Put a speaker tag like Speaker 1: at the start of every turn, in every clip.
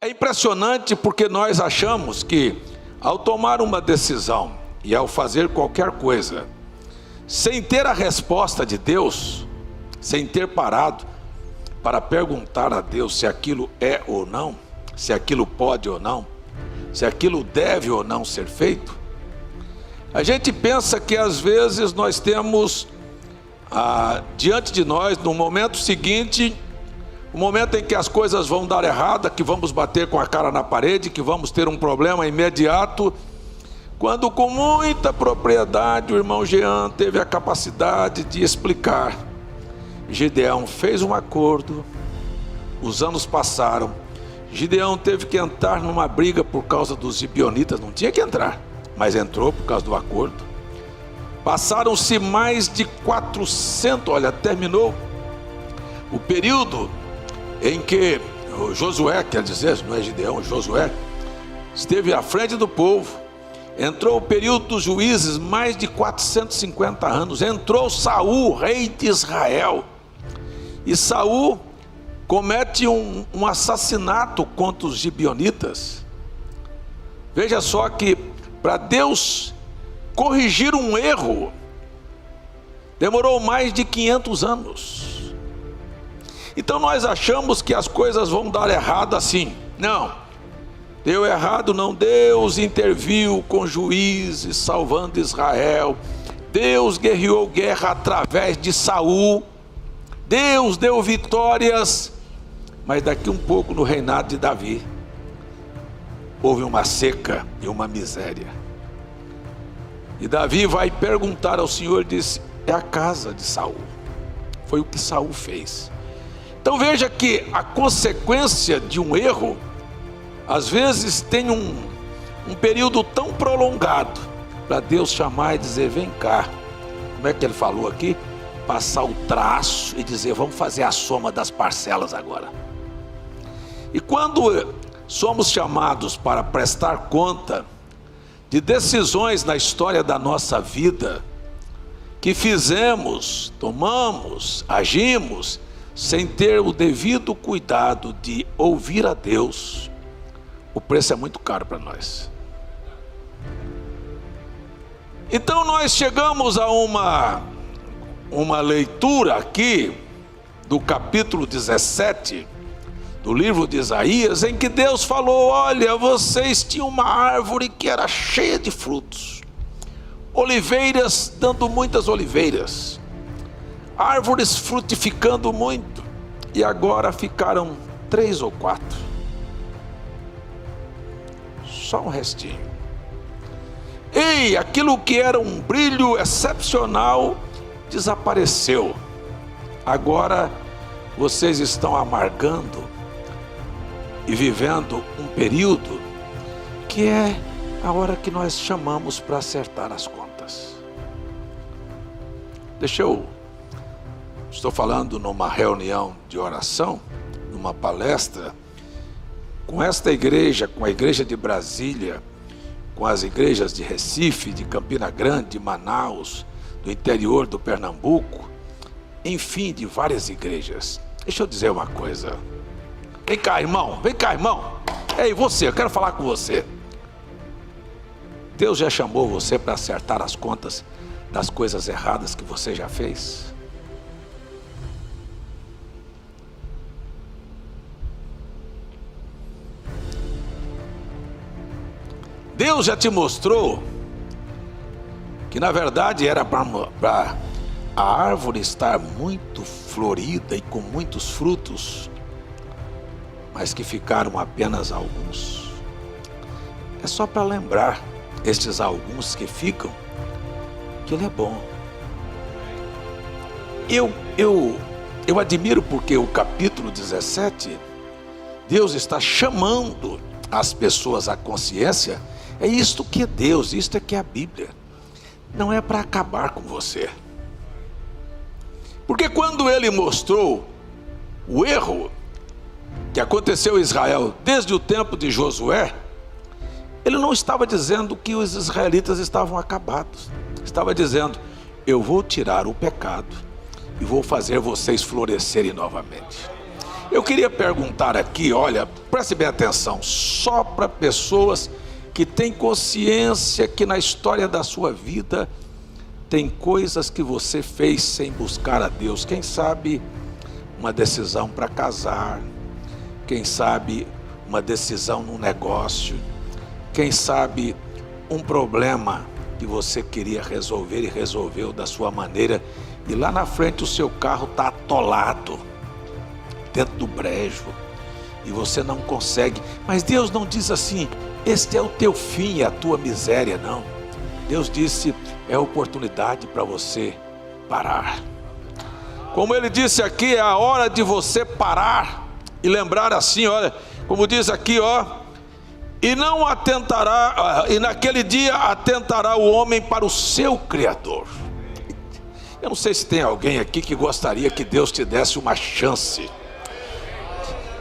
Speaker 1: É impressionante porque nós achamos que ao tomar uma decisão e ao fazer qualquer coisa, sem ter a resposta de Deus, sem ter parado para perguntar a Deus se aquilo é ou não, se aquilo pode ou não, se aquilo deve ou não ser feito, a gente pensa que às vezes nós temos diante de nós, no momento seguinte, o momento em que as coisas vão dar errado, que vamos bater com a cara na parede, que vamos ter um problema imediato, quando com muita propriedade o irmão Jean teve a capacidade de explicar. Gideão fez um acordo, os anos passaram, Gideão teve que entrar numa briga por causa dos gibeonitas, não tinha que entrar, mas entrou por causa do acordo. Passaram-se mais de 400, terminou o período em que Josué, quer dizer, não é Gideão, Josué, esteve à frente do povo. Entrou o período dos juízes, mais de 450 anos. Entrou Saul, rei de Israel. E Saul comete um assassinato contra os gibeonitas. Veja só que para Deus corrigir um erro, demorou mais de 500 anos. Então nós achamos que as coisas vão dar errado assim. Não, deu errado não. Deus interviu com juízes, salvando Israel. Deus guerreou guerra através de Saul. Deus deu vitórias. Mas daqui um pouco, no reinado de Davi, houve uma seca e uma miséria. E Davi vai perguntar ao Senhor, disse, é a casa de Saul. Foi o que Saul fez. Então veja que a consequência de um erro, às vezes tem um período tão prolongado, para Deus chamar e dizer, vem cá. Como é que ele falou aqui? Passar o traço e dizer, vamos fazer a soma das parcelas agora. E quando somos chamados para prestar conta de decisões na história da nossa vida, que fizemos, tomamos, agimos, sem ter o devido cuidado de ouvir a Deus, o preço é muito caro para nós. Então nós chegamos a uma leitura aqui do capítulo 17 do livro de Isaías, em que Deus falou, olha, vocês tinham uma árvore que era cheia de frutos, oliveiras dando muitas oliveiras, árvores frutificando muito, e agora ficaram 3 ou 4, só um restinho. Ei, aquilo que era um brilho excepcional desapareceu. Agora vocês estão amargando e vivendo um período que é a hora que nós chamamos para acertar as contas. Estou falando numa reunião de oração, numa palestra, com esta igreja, com a igreja de Brasília, com as igrejas de Recife, de Campina Grande, de Manaus, do interior do Pernambuco, enfim, de várias igrejas. Deixa eu dizer uma coisa. Vem cá, irmão, vem cá, irmão. Ei, você, eu quero falar com você. Deus já chamou você para acertar as contas das coisas erradas que você já fez? Deus já te mostrou que na verdade era para a árvore estar muito florida e com muitos frutos, mas que ficaram apenas alguns. É só para lembrar estes alguns que ficam, que Ele é bom. Eu admiro porque o capítulo 17, Deus está chamando as pessoas à consciência. É isto que é Deus, isto é que é a Bíblia. Não é para acabar com você. Porque quando Ele mostrou o erro que aconteceu em Israel desde o tempo de Josué, Ele não estava dizendo que os israelitas estavam acabados. Estava dizendo, eu vou tirar o pecado e vou fazer vocês florescerem novamente. Eu queria perguntar aqui, olha, preste bem atenção, só para pessoas que têm consciência que na história da sua vida tem coisas que você fez sem buscar a Deus. Quem sabe uma decisão para casar, quem sabe uma decisão no negócio, quem sabe um problema que você queria resolver e resolveu da sua maneira, e lá na frente o seu carro está atolado dentro do brejo e você não consegue. Mas Deus não diz assim: este é o teu fim e a tua miséria, não. Deus disse: é oportunidade para você parar. Como ele disse aqui, é a hora de você parar e lembrar assim, olha, como diz aqui, ó, e não atentará, e naquele dia atentará o homem para o seu Criador. Eu não sei se tem alguém aqui que gostaria que Deus te desse uma chance,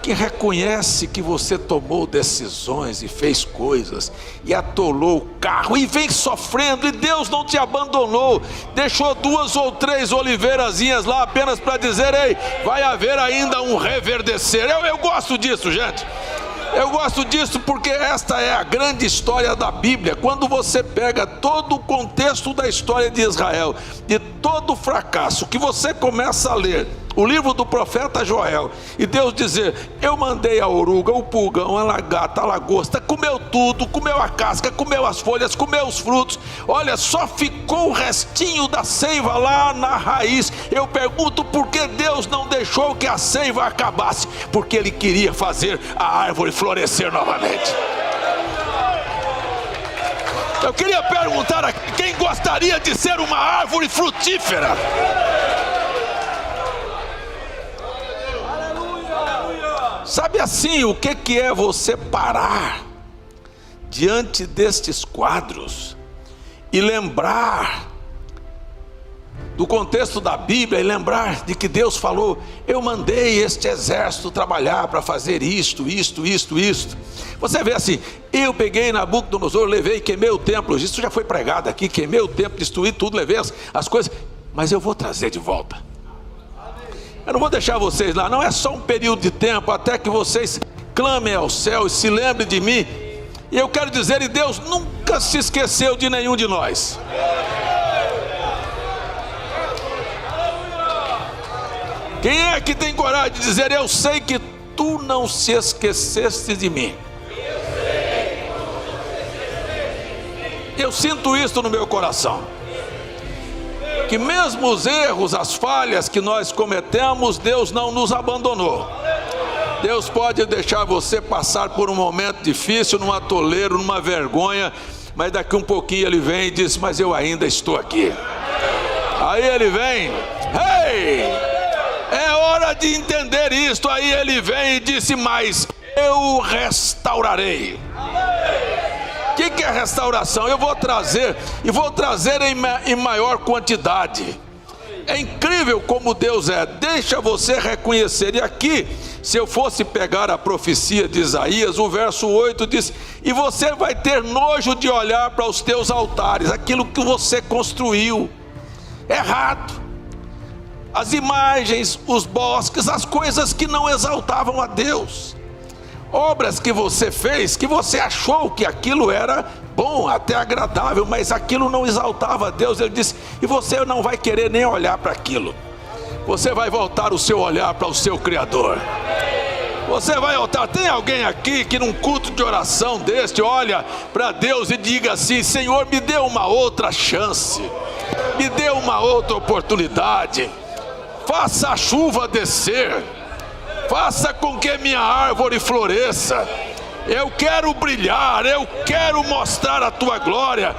Speaker 1: que reconhece que você tomou decisões e fez coisas e atolou o carro e vem sofrendo, e Deus não te abandonou, deixou 2 ou 3 oliveirazinhas lá apenas para dizer: ei, vai haver ainda um reverdecer. Eu gosto disso, gente. Eu gosto disso porque esta é a grande história da Bíblia. Quando você pega todo o contexto da história de Israel, de todo o fracasso, que você começa a ler o livro do profeta Joel, e Deus dizer: eu mandei a oruga, o pulgão, a lagarta, a lagosta, comeu tudo, comeu a casca, comeu as folhas, comeu os frutos, olha, só ficou o restinho da seiva lá na raiz. Eu pergunto, por que Deus não deixou que a seiva acabasse? Porque Ele queria fazer a árvore florescer novamente. Eu queria perguntar a quem gostaria de ser uma árvore frutífera. Sabe assim, o que é você parar diante destes quadros e lembrar do contexto da Bíblia, e lembrar de que Deus falou: eu mandei este exército trabalhar para fazer isto. Você vê assim: eu peguei Nabucodonosor, levei, queimei o templo. Isso já foi pregado aqui, queimei o templo, destruí tudo, levei as coisas, mas eu vou trazer de volta. Eu não vou deixar vocês lá, não é só um período de tempo, até que vocês clamem ao céu e se lembrem de mim. E eu quero dizer, e Deus nunca se esqueceu de nenhum de nós. Quem é que tem coragem de dizer: eu sei que tu não se esqueceste de mim? Eu sinto isso no meu coração, que mesmo os erros, as falhas que nós cometemos, Deus não nos abandonou. Deus pode deixar você passar por um momento difícil, num atoleiro, numa vergonha, mas daqui um pouquinho Ele vem e diz: mas eu ainda estou aqui. Aí Ele vem: ei, é hora de entender isto. Aí Ele vem e disse: mas eu restaurarei. O que é restauração? Eu vou trazer, e vou trazer em maior quantidade. É incrível como Deus é. Deixa você reconhecer. E aqui, se eu fosse pegar a profecia de Isaías, o verso 8 diz: e você vai ter nojo de olhar para os teus altares, aquilo que você construiu errado, as imagens, os bosques, as coisas que não exaltavam a Deus, obras que você fez, que você achou que aquilo era bom, até agradável, mas aquilo não exaltava a Deus. Ele disse: e você não vai querer nem olhar para aquilo. Você vai voltar o seu olhar para o seu Criador. Você vai voltar. Tem alguém aqui que num culto de oração deste olha para Deus e diga assim: Senhor, me dê uma outra chance, me dê uma outra oportunidade, faça a chuva descer, faça com que minha árvore floresça. Eu quero brilhar, eu quero mostrar a tua glória.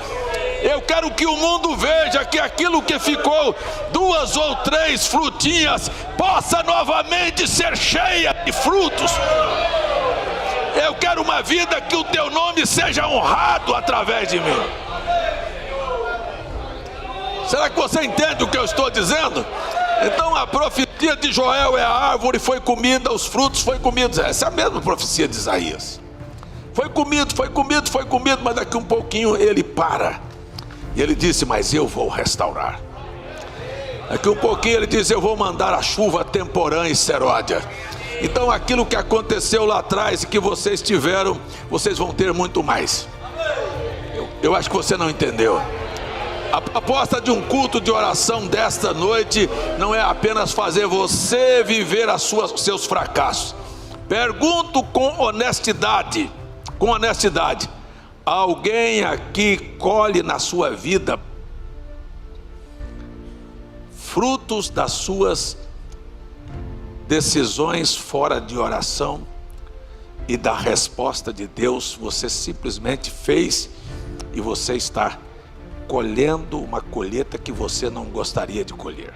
Speaker 1: Eu quero que o mundo veja que aquilo que ficou 2 ou 3 frutinhas possa novamente ser cheia de frutos. Eu quero uma vida que o teu nome seja honrado através de mim. Será que você entende o que eu estou dizendo? Então a profecia de Joel é: a árvore foi comida, os frutos foi comidos. Essa é a mesma profecia de Isaías. Foi comido, mas daqui um pouquinho ele para. E ele disse: mas eu vou restaurar. Daqui um pouquinho ele diz: eu vou mandar a chuva temporã e seródia. Então aquilo que aconteceu lá atrás e que vocês tiveram, vocês vão ter muito mais. Eu acho que você não entendeu. A proposta de um culto de oração desta noite não é apenas fazer você viver os seus fracassos. Pergunto com honestidade, alguém aqui colhe na sua vida frutos das suas decisões fora de oração e da resposta de Deus? Você simplesmente fez e você está colhendo uma colheita que você não gostaria de colher.